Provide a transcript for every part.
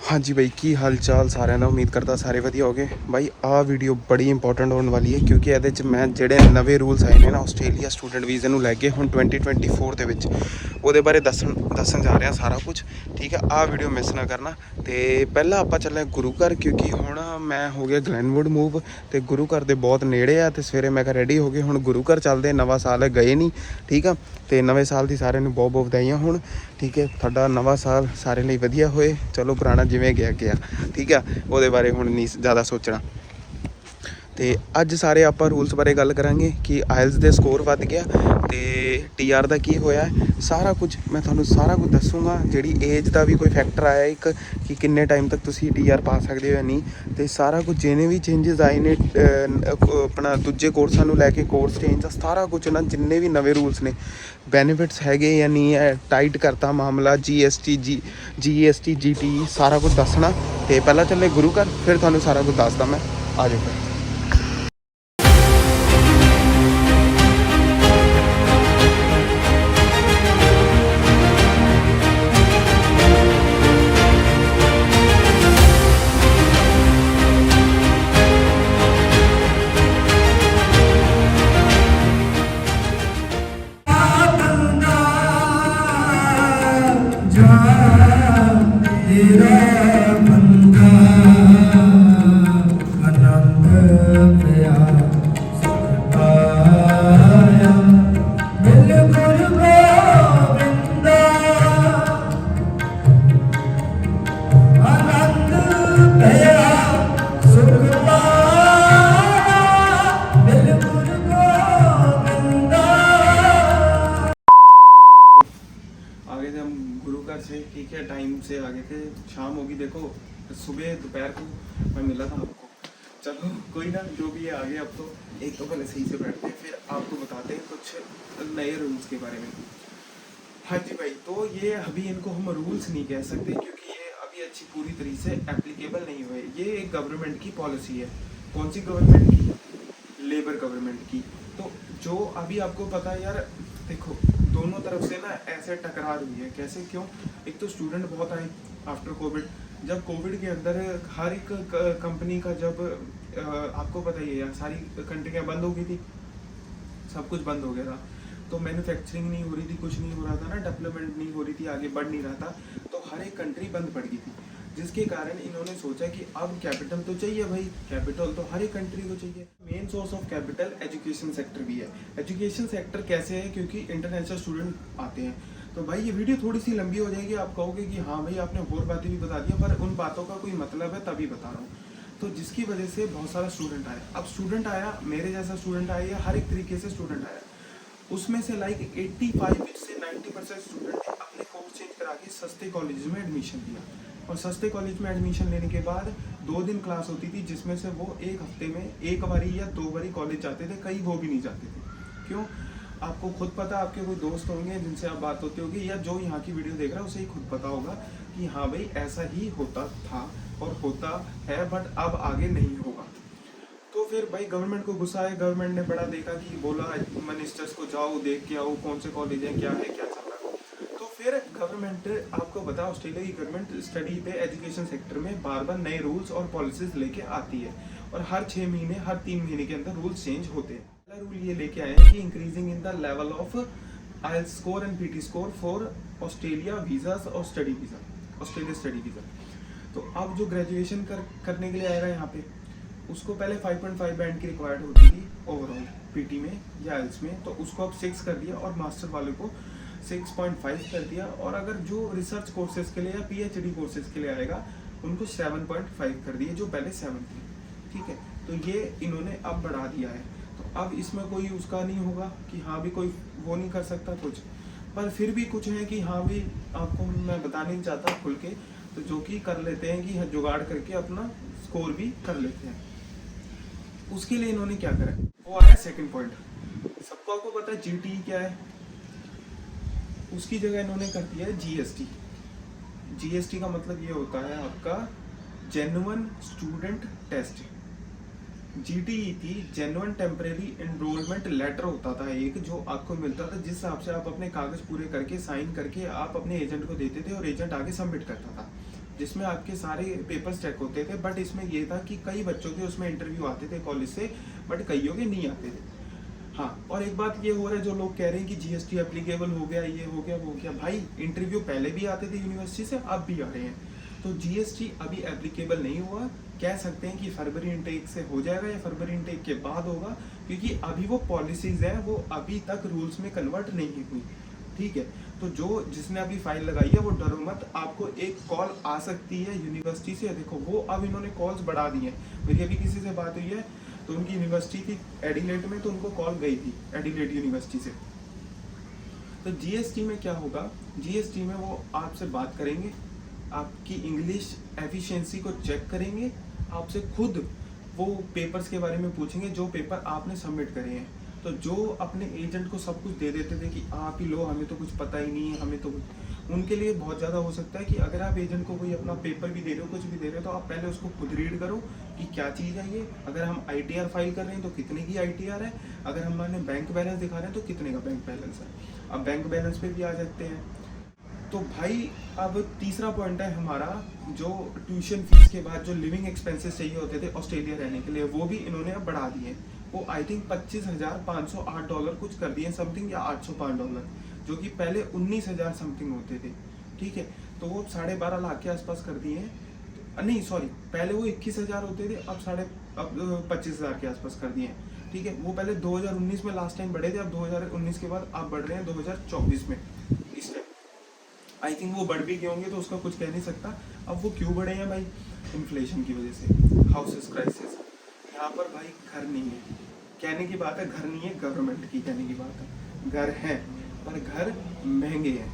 हाँ जी भाई, की हाल चाल सारे ना। उम्मीद करता सारे वधिया हो गए भाई। आ वीडियो बड़ी इंपॉर्टेंट होने वाली है क्योंकि ਇਹਦੇ 'ਚ मैं ਜਿਹੜੇ ਨਵੇਂ ਰੂਲਸ ਆਏ ਨੇ ਨਾ ਆਸਟ੍ਰੇਲੀਆ ਸਟੂਡੈਂਟ ਵੀਜ਼ੇ ਨੂੰ ਲੈ ਕੇ ਹੁਣ 2024 ਦੇ ਵਿੱਚ ਉਹਦੇ ਬਾਰੇ ਦੱਸਣ ਜਾ ਰਿਹਾ ਸਾਰਾ ਕੁਝ। ਠੀਕ ਹੈ, ਆ ਵੀਡੀਓ ਮਿਸ ਨਾ ਕਰਨਾ। ਤੇ ਪਹਿਲਾਂ ਆਪਾਂ ਚੱਲੇ ਗੁਰੂ ਘਰ ਕਿਉਂਕਿ ਹੁਣ ਮੈਂ ਹੋ ਗਿਆ ਗਲੈਨਵੁੱਡ ਮੂਵ ਤੇ ਗੁਰੂ ਘਰ ਦੇ ਬਹੁਤ ਨੇੜੇ ਆ ਤੇ ਸਵੇਰੇ ਮੈਂ ਕਿਹਾ ਰੈਡੀ ਹੋ ਗਏ ਹੁਣ ਗੁਰੂ ਘਰ ਚੱਲਦੇ। ਨਵਾਂ ਸਾਲ ਹੈ, ਗਏ ਨਹੀਂ। ਠੀਕ ਆ, ਤੇ ਨਵੇਂ ਸਾਲ ਦੀ ਸਾਰਿਆਂ ਨੂੰ ਬਹੁਤ ਬਹੁਤ ਵਧਾਈਆਂ ਹੁਣ। ਠੀਕ ਹੈ, ਤੁਹਾਡਾ ਨਵਾਂ ਸਾਲ ਸਾਰੇ ਲਈ ਵਧੀਆ ਹੋਏ। ਚਲੋ ਪੁਰਾਣਾ ਜਿਵੇਂ ਗਿਆ। ਠੀਕ ਆ, ਉਹਦੇ ਬਾਰੇ ਹੁਣ ਨਹੀਂ ਜ਼ਿਆਦਾ ਸੋਚਣਾ। ਤੇ ਅੱਜ ਸਾਰੇ ਆਪਾਂ ਰੂਲਸ ਬਾਰੇ ਗੱਲ ਕਰਾਂਗੇ ਕਿ ਆਇਲਸ ਦੇ ਸਕੋਰ ਵੱਧ ਗਿਆ ਤੇ TR ਦਾ ਕੀ ਹੋਇਆ, ਸਾਰਾ ਕੁਝ ਮੈਂ ਤੁਹਾਨੂੰ ਸਾਰਾ ਕੁਝ ਦੱਸੂਗਾ। ਜਿਹੜੀ ਏਜ ਦਾ ਵੀ ਕੋਈ ਫੈਕਟਰ ਆਇਆ ਇੱਕ ਕਿ ਕਿੰਨੇ ਟਾਈਮ ਤੱਕ ਤੁਸੀਂ TR ਪਾ ਸਕਦੇ ਹੋ ਜਾਂ ਨਹੀਂ, ਤੇ ਸਾਰਾ ਕੁਝ ਜਿੰਨੇ ਵੀ ਚੇਂਜਸ ਆਏ ਨੇ ਆਪਣਾ ਦੂਜੇ ਕੋਰਸਾਂ ਨੂੰ ਲੈ ਕੇ ਕੋਰਸ ਚੇਂਜ ਦਾ ਸਾਰਾ ਕੁਝ ਨਾ, ਜਿੰਨੇ ਵੀ ਨਵੇਂ ਰੂਲਸ ਨੇ, ਬੈਨੀਫਿਟਸ ਹੈਗੇ ਜਾਂ ਨਹੀਂ ਹੈ, ਟਾਈਟ ਕਰਤਾ ਮਾਮਲਾ, GST GT ਸਾਰਾ ਕੁਝ ਦੱਸਣਾ। ਤੇ ਪਹਿਲਾਂ ਚੱਲੇ ਗੁਰੂ ਘਰ, ਫਿਰ ਤੁਹਾਨੂੰ ਸਾਰਾ ਕੁਝ ਦੱਸਦਾ ਮੈਂ। ਆ ਜਾਓ ਫਿਰ। ठीक है, टाइम से आगे थे, शाम होगी। देखो सुबह दोपहर को मैं मिला था आपको। चलो कोई ना, जो भी है आगे। अब तो एक तो पहले सही से बैठते हैं, फिर आपको बताते हैं कुछ नए रूल्स के बारे में। हाँ जी भाई, तो ये अभी इनको हम रूल्स नहीं कह सकते क्योंकि ये अभी अच्छी पूरी तरीके से एप्लीकेबल नहीं हुए। ये एक गवर्नमेंट की पॉलिसी है। कौन सी गवर्नमेंट की? लेबर गवर्नमेंट की। तो जो अभी आपको पता है यार, देखो दोनों तरफ से ना ऐसे टकरार हुई है। कैसे, क्यों? एक तो स्टूडेंट बहुत आए आफ्टर कोविड। जब कोविड के अंदर हर एक कंपनी का, जब आपको पता ही है यार, सारी कंट्रियाँ बंद हो गई थी, सब कुछ बंद हो गया था। तो मैन्युफैक्चरिंग नहीं हो रही थी, कुछ नहीं हो रहा था ना, डेवलपमेंट नहीं हो रही थी, आगे बढ़ नहीं रहा था। तो हर एक कंट्री बंद पड़ गई थी, जिसके कारण इन्होंने सोचा कि अब कैपिटल तो चाहिए भाई। कैपिटल तो हर एक कंट्री को चाहिए। Main source of capital education sector भी है। एजुकेशन सेक्टर कैसे है? क्योंकि इंटरनेशनल स्टूडेंट आते हैं। तो भाई ये वीडियो थोड़ी सी लंबी हो जाएगी। आप कहोगे कि हाँ भाई आपने और बातें भी बता दिया, पर उन बातों का कोई मतलब है तभी बता रहा हूँ। तो जिसकी वजह से बहुत सारा स्टूडेंट आया। अब स्टूडेंट आया, मेरे जैसा स्टूडेंट आया, या हर एक तरीके से स्टूडेंट आया। उसमें से लाइक 85 से 90% स्टूडेंट ने अपने कोर्स चेंज करा के सस्ते कॉलेज में एडमिशन लिया। और सस्ते कॉलेज में एडमिशन लेने के बाद 2 दिन क्लास होती थी, जिसमें से वो एक हफ्ते में एक बारी या 2 बारी कॉलेज जाते थे, कई वो भी नहीं जाते थे। क्यों? आपको खुद पता, आपके कोई दोस्त होंगे जिनसे आप बात होती होगी, या जो यहाँ की वीडियो देख रहा है उसे ही खुद पता होगा कि हाँ भाई ऐसा ही होता था और होता है, बट अब आगे नहीं होगा। तो फिर भाई गवर्नमेंट को गुस्सा है। गवर्नमेंट ने बड़ा देखा कि बोला मिनिस्टर्स को जाओ देख के आओ कौन से कॉलेज हैं, क्या है, क्या चल रहा है। तो फिर गवर्नमेंट, आपको बता, ऑस्ट्रेलिया की गवर्नमेंट स्टडी पे एजुकेशन सेक्टर में बार बार नए रूल्स और पॉलिसीज लेके आती है। और हर 6 महीने, हर 3 महीने के अंदर रूल्स चेंज होते हैं। पहला रूल ये लेके आए हैं कि increasing in the level of IELTS score and PT score for Australia visas और study visa, Australia study visa. तो अब जो ग्रेजुएशन करने के लिए आएगा यहाँ पे, उसको पहले 5.5 बैंड की रिक्वायर्ड होती थी ओवरऑल PT में या IELTS में, तो उसको अब 6 कर दिया। और मास्टर वाले को 6.5 कर दिया। और अगर जो रिसर्च कोर्सेज के लिए या PhD कोर्सेज के लिए आएगा, उनको 7.5 कर दिए, जो पहले 7 थे। ठीक है, तो ये इन्होंने अब बढ़ा दिया है। तो अब इसमें कोई उसका नहीं होगा कि हाँ भी कोई वो नहीं कर सकता कुछ, पर फिर भी कुछ है कि हाँ भी आपको मैं बताना नहीं चाहता खुल के, तो जो कि कर लेते हैं कि जुगाड़ करके अपना स्कोर भी कर लेते हैं। उसके लिए इन्होंने क्या करा, वो आया सेकंड पॉइंट। सबको आपको पता है GT क्या है, उसकी जगह इन्होंने कर दिया है GST। GST का मतलब ये होता है आपका जेन्युइन स्टूडेंट टेस्ट। GTE थी जेन्युइन टेम्परेरी एनरोलमेंट लेटर, होता था एक जो आपको मिलता था, जिस हिसाब से आप अपने कागज पूरे करके साइन करके आप अपने एजेंट को देते थे और एजेंट आगे सबमिट करता था। जिसमें आपके सारे पेपर्स चेक होते थे, बट इसमें ये था कि कई बच्चों के उसमें इंटरव्यू आते थे कॉलेज से, बट कईयों के नहीं आते थे। हाँ, और एक बात ये हो रहा है, जो लोग कह रहे हैं कि जीएसटी एप्लीकेबल हो गया, ये हो गया, वो हो गया, भाई इंटरव्यू पहले भी आते थे यूनिवर्सिटी से, अब भी आ रहे हैं। तो जीएसटी अभी एप्लीकेबल नहीं हुआ, कह सकते हैं कि फरवरी इनटेक से हो जाएगा या फरवरी इनटेक के बाद होगा, क्योंकि अभी वो पॉलिसीज हैं वो अभी तक रूल्स में कन्वर्ट नहीं हुई। ठीक है, तो जो जिसने अभी फाइल लगाई है वो डरो मत, आपको एक कॉल आ सकती है यूनिवर्सिटी से। देखो वो अब इन्होंने कॉल्स बढ़ा दी हैं। मेरी अभी किसी से बात हुई है, तो उनकी यूनिवर्सिटी थी एडिलेड में, तो उनको कॉल गई थी एडिलेड यूनिवर्सिटी से। तो जीएसटी में क्या होगा, जीएसटी में वो आपसे बात करेंगे, आपकी इंग्लिश एफिशिएंसी को चेक करेंगे, आपसे खुद वो पेपर्स के बारे में पूछेंगे जो पेपर आपने सबमिट करे हैं। तो जो अपने एजेंट को सब कुछ दे देते थे कि आप ही लो, हमें तो कुछ पता ही नहीं है, हमें तो कुछ, उनके लिए बहुत ज़्यादा हो सकता है कि अगर आप एजेंट को कोई अपना पेपर भी दे रहे हो, कुछ भी दे रहे हो, तो आप पहले उसको खुद रीड करो कि क्या चीज़ है ये। अगर हम आईटीआर फाइल कर रहे हैं तो कितने की आईटीआर है, अगर हमारे बैंक बैलेंस दिखा रहे हैं तो कितने का बैंक बैलेंस है। अब बैंक बैलेंस पे भी आ सकते हैं। तो भाई अब तीसरा पॉइंट है हमारा, जो ट्यूशन फीस के बाद जो लिविंग एक्सपेंसेस चाहिए होते थे ऑस्ट्रेलिया रहने के लिए, वो भी इन्होंने अब बढ़ा दिए। वो आई थिंक $25,508 कुछ कर दिए समथिंग, या $805, जो कि पहले 19,000 समथिंग होते थे। ठीक है, तो वो 12.5 लाख के आसपास कर दिए हैं। नहीं सॉरी, पहले वो 21,000 होते थे, अब 25,000 के आसपास कर दिए हैं। ठीक है, वो पहले 2019 में लास्ट टाइम बढ़े थे, अब 2019 के बाद अब बढ़ रहे हैं 2024 में। इस टाइम आई थिंक वो बढ़ भी गए होंगे, तो उसका कुछ कह नहीं सकता। अब वो क्यों बढ़े हैं भाई, इन्फ्लेशन की वजह से, हाउसेस क्राइसिस। यहाँ पर भाई घर नहीं है, कहने की बात है, घर नहीं है, गवर्नमेंट की कहने की बात है। घर हैं पर घर महंगे हैं।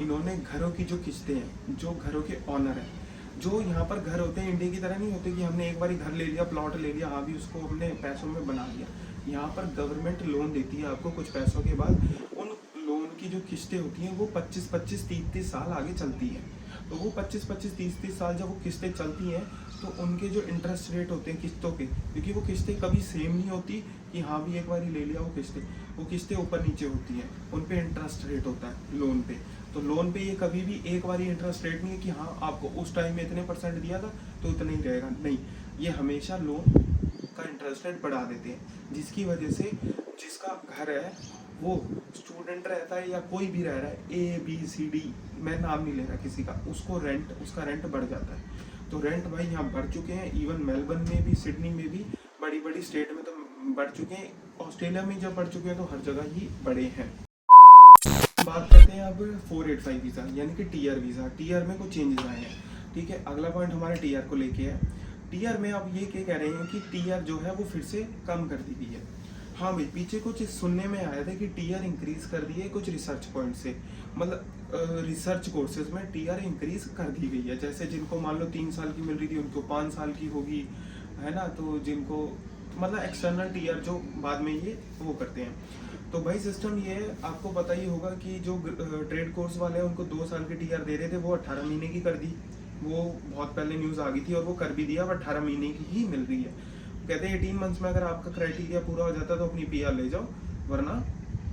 इन्होंने घरों की जो किस्तें हैं, जो घरों के ऑनर हैं, जो यहाँ पर घर होते हैं इंडिया की तरह नहीं होते कि हमने एक बार घर ले लिया, प्लॉट ले लिया, हाँ भी उसको हमने पैसों में बना लिया। यहाँ पर गवर्नमेंट लोन देती है आपको कुछ पैसों के बाद, उन लोन की जो किस्तें होती हैं वो 25-25, 30-30 साल आगे चलती हैं। तो वो 25-25, 30-30 साल जब वो किस्तें चलती हैं, तो उनके जो इंटरेस्ट रेट होते हैं किस्तों के, क्योंकि वो किस्तें कभी सेम नहीं होती कि हाँ भी एक बार ही ले लिया, वो किस्तें ऊपर नीचे होती हैं, उन पे इंटरेस्ट रेट होता है लोन पे। तो लोन पे ये कभी भी एक बार ही इंटरेस्ट रेट नहीं है कि हाँ आपको उस टाइम में इतने % दिया था तो इतना ही रहेगा, नहीं, ये हमेशा लोन का इंटरेस्ट रेट बढ़ा देते हैं, जिसकी वजह से जिसका घर है, वो स्टूडेंट रहता है या कोई भी रह रहा है, ABCD, मैं नाम नहीं ले रहा किसी का, उसका रेंट बढ़ जाता है। तो रेंट भाई यहाँ बढ़ चुके हैं, इवन मेलबर्न में भी, सिडनी में भी, बड़ी बड़ी स्टेट में तो बढ़ चुके हैं, ऑस्ट्रेलिया में जब बढ़ चुके हैं तो हर जगह ही बढ़े हैं। बात करते हैं अब 485 वीज़ा, यानी कि टीआर वीज़ा। टीआर में कुछ चेंजेस आए हैं। ठीक है, अगला पॉइंट हमारे टीआर को लेके है। टीआर में अब ये क्या कह रहे हैं कि टीआर जो है वो फिर से कम कर दी गई है। हाँ भाई, पीछे कुछ सुनने में आया था कि टीआर इंक्रीज कर दी है कुछ रिसर्च पॉइंट से, मतलब रिसर्च कोर्सेज में टीआर इंक्रीज कर दी गई है। जैसे जिनको मान लो 3 साल की मिल रही थी उनको 5 साल की होगी, है ना। तो जिनको मतलब एक्सटर्नल टीआर जो बाद में ये वो करते हैं। तो भाई सिस्टम ये है, आपको पता ही होगा कि जो ट्रेड कोर्स वाले हैं उनको 2 साल की टीआर दे रहे थे, वो 18 महीने की कर दी। वो बहुत पहले न्यूज़ आ गई थी और वो कर भी दिया, अब 18 महीने की ही मिल रही है। कहते हैं 18 मंथ्स में अगर आपका क्राइटेरिया पूरा हो जाता है तो अपनी पीआर ले जाओ, वरना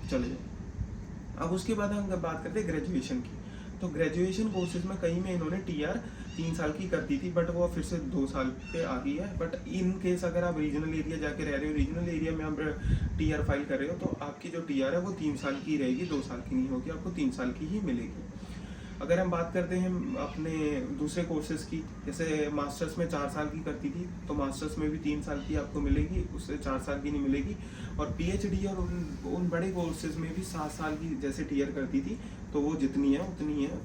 चले जाओ। अब उसके बाद हम बात करते हैं ग्रेजुएशन की। तो ग्रेजुएशन कोर्सेज में कई में इन्होंने टीआर 3 साल की कर दी थी, बट वो फिर से 2 साल पे आ गई है। बट इन केस अगर आप रीजनल एरिया जाके रह रहे हो, रीजनल एरिया में आप टीआर फाइल कर रहे हो, तो आपकी जो टीआर है वो 3 साल की रहेगी, 2 साल की नहीं होगी, आपको 3 साल की ही मिलेगी। अगर हम बात करते हैं अपने दूसरे कोर्सेज की, जैसे मास्टर्स में 4 साल की करती थी, तो मास्टर्स में भी 3 साल की आपको मिलेगी, उससे 4 साल की नहीं मिलेगी। और पीएचडी और उन बड़े कोर्सेज में भी 7 साल की जैसे टीआर करती थी, तो वो जितनी है उतनी है,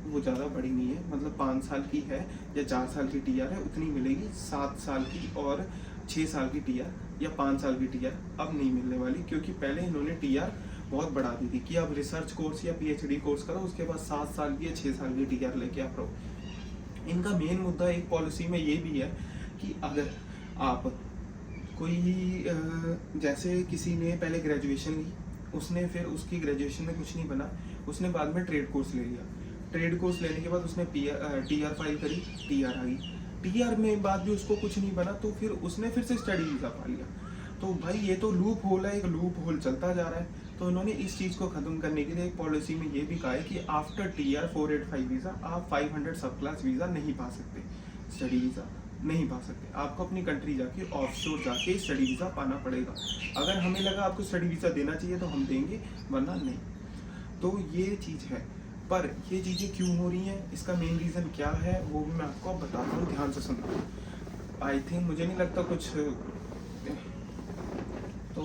वो ज़्यादा बड़ी नहीं है। मतलब 5 साल की है या 4 साल की टीआर है उतनी मिलेगी। 7 साल की और 6 साल की टीआर या 5 साल की टीआर अब नहीं मिलने वाली, क्योंकि पहले इन्होंने टीआर बहुत बढ़ा दी थी कि अब रिसर्च कोर्स या पीएचडी कोर्स करो, उसके बाद 7 साल की या 6 साल की टीआर लेके आप रहो। इनका मेन मुद्दा एक पॉलिसी में ये भी है कि अगर आप कोई जैसे किसी ने पहले ग्रेजुएशन ली, उसने फिर उसकी ग्रेजुएशन में कुछ नहीं बना, उसने बाद में ट्रेड कोर्स ले लिया, ट्रेड कोर्स लेने के बाद उसने टीआर फाइल करी, टीआर आ गई, टीआर में बाद भी उसको कुछ नहीं बना, तो फिर उसने फिर से स्टडी वीज़ा पा लिया। तो भाई ये तो लूप होल है, एक लूप होल चलता जा रहा है। तो इन्होंने इस चीज़ को ख़त्म करने के लिए एक पॉलिसी में ये भी कहा है कि आफ्टर TR 485 वीज़ा आप 500 सब क्लास वीज़ा नहीं पा सकते, स्टडी वीज़ा नहीं पा सकते। आपको अपनी कंट्री जाके ऑफशोर जाके स्टडी वीज़ा पाना पड़ेगा। अगर हमें लगा आपको स्टडी वीज़ा देना चाहिए तो हम देंगे, वरना नहीं। तो ये चीज़ है। पर ये चीज़ें क्यों हो रही हैं, इसका मेन रीज़न क्या है वो भी मैं आपको बताता हूँ, ध्यान से सुनना। आई थिंक मुझे नहीं लगता कुछ, तो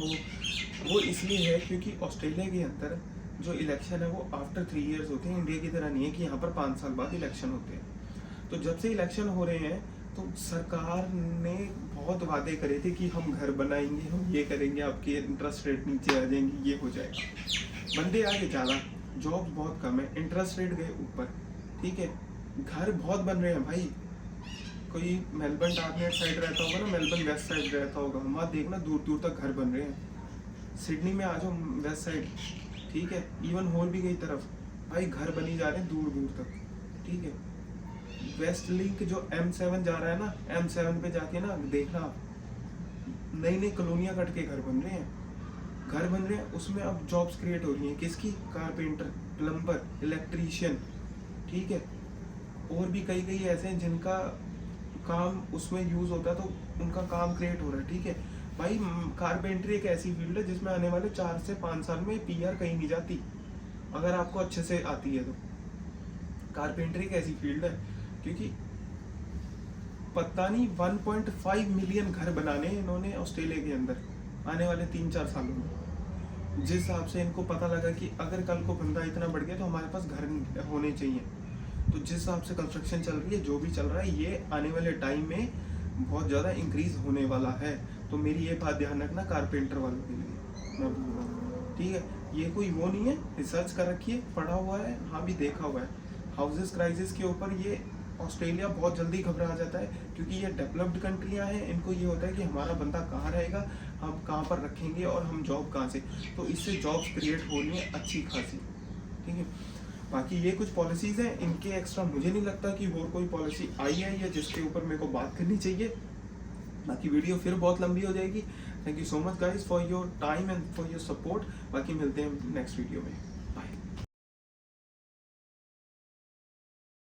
वो इसलिए है क्योंकि ऑस्ट्रेलिया के अंदर जो इलेक्शन है वो आफ्टर 3 इयर्स होते हैं। इंडिया की तरह नहीं है कि यहाँ पर 5 साल बाद इलेक्शन होते हैं। तो जब से इलेक्शन हो रहे हैं तो सरकार ने बहुत वादे करे थे कि हम घर बनाएंगे, हम ये करेंगे, आपके इंटरेस्ट रेट नीचे आ जाएंगे, ये हो जाएगा। बंदे आगे ज़्यादा, जॉब्स बहुत कम है, इंटरेस्ट रेट गए ऊपर, ठीक है। घर बहुत बन रहे हैं भाई। कोई मेलबर्न टारनेट साइड रहता होगा ना, मेलबर्न वेस्ट साइड रहता होगा, वहाँ देखना दूर दूर तक घर बन रहे हैं। सिडनी में आ जाओ वेस्ट साइड, ठीक है, इवन होल भी की तरफ भाई घर बनी जा रहे हैं दूर दूर तक, ठीक है। वेस्ट लिंक जो M7 जा रहा है ना, M7 पे जाके ना देखना आप, नई नई कॉलोनियाँ कट के घर बन रहे हैं, घर बन रहे हैं। उसमें अब जॉब्स क्रिएट हो रही हैं, किसकी? कारपेंटर, प्लम्बर, इलेक्ट्रीशियन, ठीक है। और भी कई कई ऐसे हैं जिनका काम उसमें यूज़ होता है, तो उनका काम क्रिएट हो रहा है, ठीक है भाई। कारपेंट्री एक ऐसी फील्ड है जिसमें आने वाले 4 से 5 साल में PR कहीं नहीं जाती, अगर आपको अच्छे से आती है तो। कारपेंट्री एक ऐसी फील्ड है, क्योंकि पता नहीं 1.5 मिलियन घर बनाने इन्होंने ऑस्ट्रेलिया के अंदर आने वाले 3-4 सालों में। जिस हिसाब से इनको पता लगा कि अगर कल को बंदा इतना बढ़ गया तो हमारे पास घर होने चाहिए, तो जिस हिसाब से कंस्ट्रक्शन चल रही है, जो भी चल रहा है, ये आने वाले टाइम में बहुत ज़्यादा इंक्रीज होने वाला है। तो मेरी ये बात ध्यान रखना कारपेंटर वालों के लिए मैं बोल रहा हूँ, ठीक है। ये कोई वो नहीं है, रिसर्च कर रखी है, पढ़ा हुआ है, हाँ भी देखा हुआ है। हाउसेस क्राइसिस के ऊपर ये ऑस्ट्रेलिया बहुत जल्दी घबरा जाता है, क्योंकि ये डेवलप्ड कंट्रियाँ हैं। इनको ये होता है कि हमारा बंदा कहाँ रहेगा, हम कहाँ पर रखेंगे और हम जॉब कहाँ से, तो इससे जॉब्स क्रिएट हो रही हैं अच्छी खासी, ठीक है। बाकी ये कुछ पॉलिसीज़ हैं, इनके एक्स्ट्रा मुझे नहीं लगता कि और कोई पॉलिसी आई है या जिसके ऊपर मेरे को बात करनी चाहिए। बाकी वीडियो फिर बहुत लंबी हो जाएगी। Thank you so much guys for your time and for your support. बाकी मिलते हैं नेक्स्ट वीडियो में।